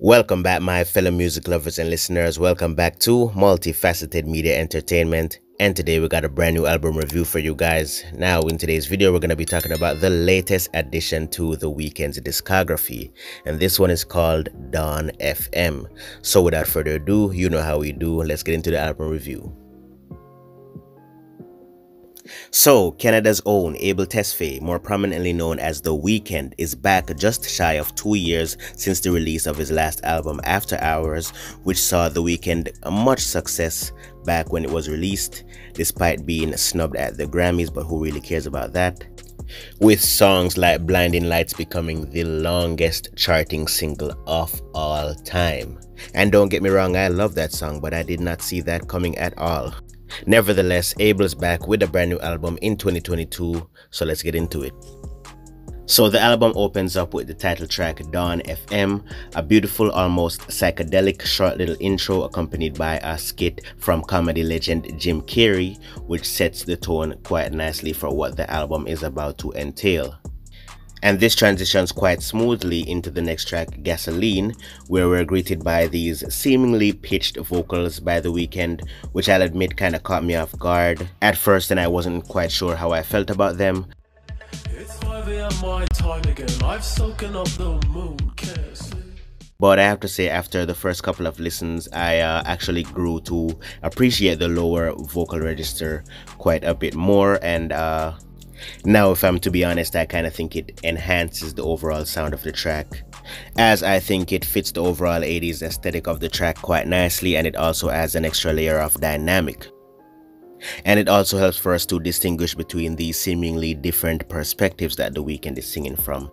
Welcome back, my fellow music lovers and listeners. Welcome back to Multifaceted Media Entertainment. And today we got a brand new album review for you guys. Now, in today's video, we're going to be talking about the latest addition to the Weeknd's discography. And this one is called Dawn FM. So without further ado, you know how we do. Let's get into the album review. So, Canada's own Abel Tesfaye, more prominently known as The Weeknd, is back just shy of 2 years since the release of his last album, After Hours, which saw The Weeknd much success back when it was released, despite being snubbed at the Grammys, but who really cares about that? With songs like Blinding Lights becoming the longest charting single of all time. And don't get me wrong, I love that song, but I did not see that coming at all. Nevertheless, Abel's back with a brand new album in 2022, so let's get into it. So the album opens up with the title track Dawn FM, a beautiful, almost psychedelic short little intro accompanied by a skit from comedy legend Jim Carrey, which sets the tone quite nicely for what the album is about to entail. And this transitions quite smoothly into the next track, Gasoline, where we're greeted by these seemingly pitched vocals by The Weeknd, which I'll admit kind of caught me off guard at first, and I wasn't quite sure how I felt about them. It's 5 AM my time again. I've soaken up the moon. But I have to say, after the first couple of listens, I actually grew to appreciate the lower vocal register quite a bit more, and now, if I'm to be honest, I kind of think it enhances the overall sound of the track, as I think it fits the overall 80s aesthetic of the track quite nicely, and it also adds an extra layer of dynamic. And it also helps for us to distinguish between these seemingly different perspectives that The Weeknd is singing from.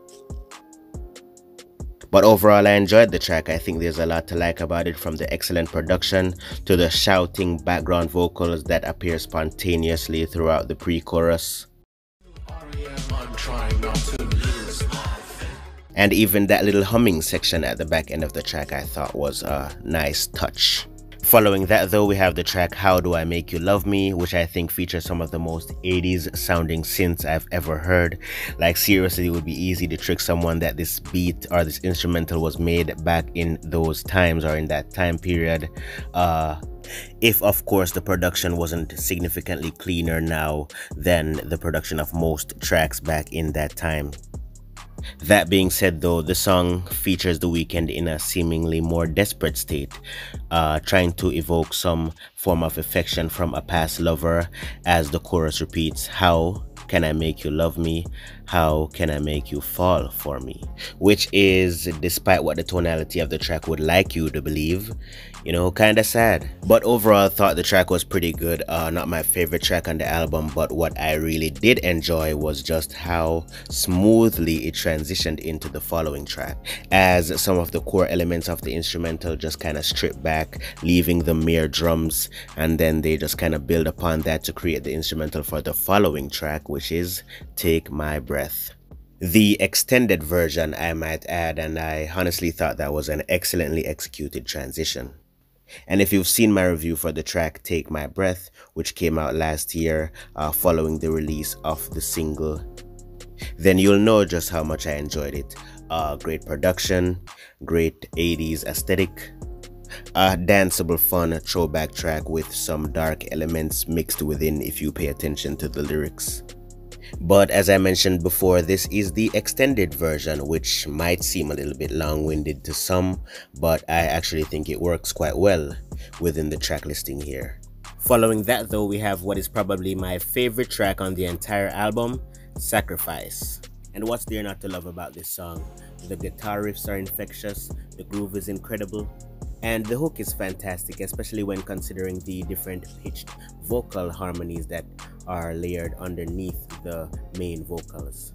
But overall, I enjoyed the track. I think there's a lot to like about it, from the excellent production to the shouting background vocals that appear spontaneously throughout the pre-chorus. And even that little humming section at the back end of the track I thought was a nice touch. Following that though, we have the track How Do I Make You Love Me, which I think features some of the most 80s sounding synths I've ever heard. Like seriously, it would be easy to trick someone that this beat or this instrumental was made back in those times or in that time period. If of course the production wasn't significantly cleaner now than the production of most tracks back in that time. That being said though, the song features The Weeknd in a seemingly more desperate state, trying to evoke some form of affection from a past lover, as the chorus repeats, "How can I make you love me? How can I make you fall for me?" Which is, despite what the tonality of the track would like you to believe, you know, kind of sad. But overall, I thought the track was pretty good. Not my favorite track on the album, but what I really did enjoy was just how smoothly it transitioned into the following track, as some of the core elements of the instrumental just kind of strip back, leaving the mere drums, and then they just kind of build upon that to create the instrumental for the following track, which is Take My Breath. The extended version, I might add, and I honestly thought that was an excellently executed transition. And if you've seen my review for the track Take My Breath, which came out last year following the release of the single, then you'll know just how much I enjoyed it. Great production, great 80s aesthetic, a danceable fun throwback track with some dark elements mixed within if you pay attention to the lyrics. But as I mentioned before, this is the extended version, which might seem a little bit long-winded to some, but I actually think it works quite well within the track listing here. Following that though, we have what is probably my favorite track on the entire album, Sacrifice. And what's there not to love about this song? The guitar riffs are infectious, the groove is incredible, and the hook is fantastic, especially when considering the different pitched vocal harmonies that are layered underneath the main vocals.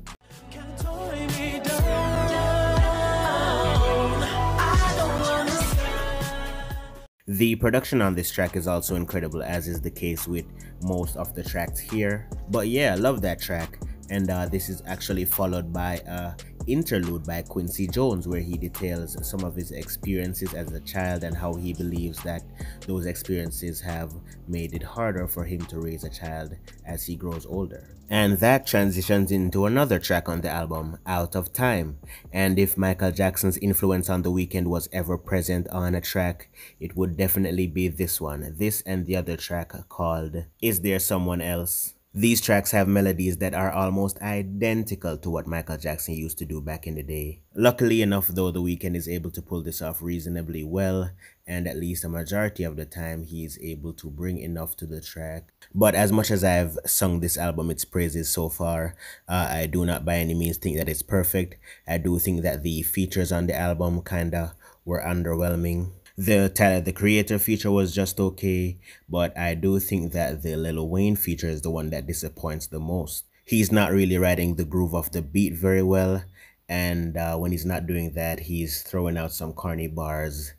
The production on this track is also incredible, as is the case with most of the tracks here. But yeah, I love that track. And this is actually followed by a interlude by Quincy Jones where he details some of his experiences as a child and how he believes that those experiences have made it harder for him to raise a child as he grows older. And that transitions into another track on the album, Out of Time. And if Michael Jackson's influence on The Weeknd was ever present on a track, it would definitely be this one. This and the other track called Is There Someone Else? These tracks have melodies that are almost identical to what Michael Jackson used to do back in the day. Luckily enough though, The Weeknd is able to pull this off reasonably well, and at least a majority of the time he is able to bring enough to the track. But as much as I've sung this album its praises so far, I do not by any means think that it's perfect. I do think that the features on the album kinda were underwhelming. The Tyler the Creator feature was just okay, but I do think that the Lil Wayne feature is the one that disappoints the most. He's not really riding the groove of the beat very well, and when he's not doing that, he's throwing out some corny bars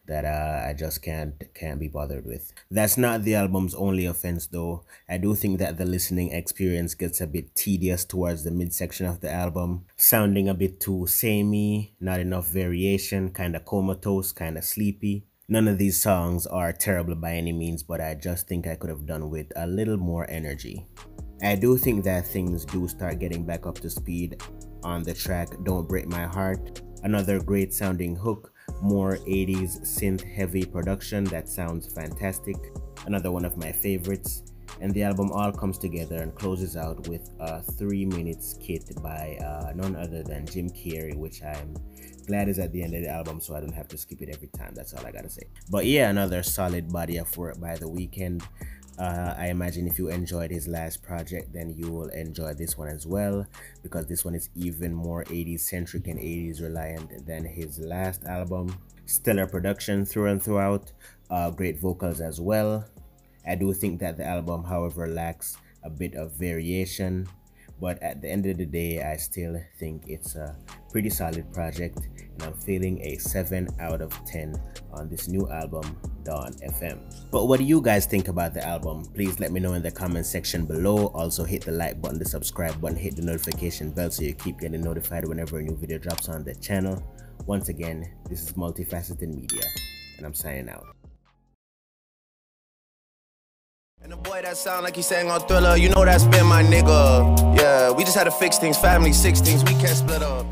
that I just can't be bothered with. That's not the album's only offense though. I do think that the listening experience gets a bit tedious towards the midsection of the album, sounding a bit too samey, not enough variation, kinda comatose, kinda sleepy. None of these songs are terrible by any means, but I just think I could have done with a little more energy. I do think that things do start getting back up to speed on the track Don't Break My Heart. Another great sounding hook, more 80s synth heavy production that sounds fantastic, another one of my favorites, and the album all comes together and closes out with a 3-minute skit by none other than Jim Carrey, which I'm glad is at the end of the album so I don't have to skip it every time. That's all I gotta say. But yeah, another solid body of work by The Weeknd. I imagine if you enjoyed his last project, then you will enjoy this one as well, because this one is even more 80s centric and 80s reliant than his last album. Stellar production through and throughout, great vocals as well. I do think that the album, however, lacks a bit of variation, but at the end of the day, I still think it's a pretty solid project, and I'm feeling a 7 out of 10 on this new album, Dawn FM. But what do you guys think about the album? Please let me know in the comment section below. Also hit the like button, the subscribe button, hit the notification bell so you keep getting notified whenever a new video drops on the channel. Once again, this is Multifaceted Media, and I'm signing out. And the boy that sound like he sang on Thriller, you know that's been my nigga. Yeah, we just had to fix things, family 6 things, we can't split up.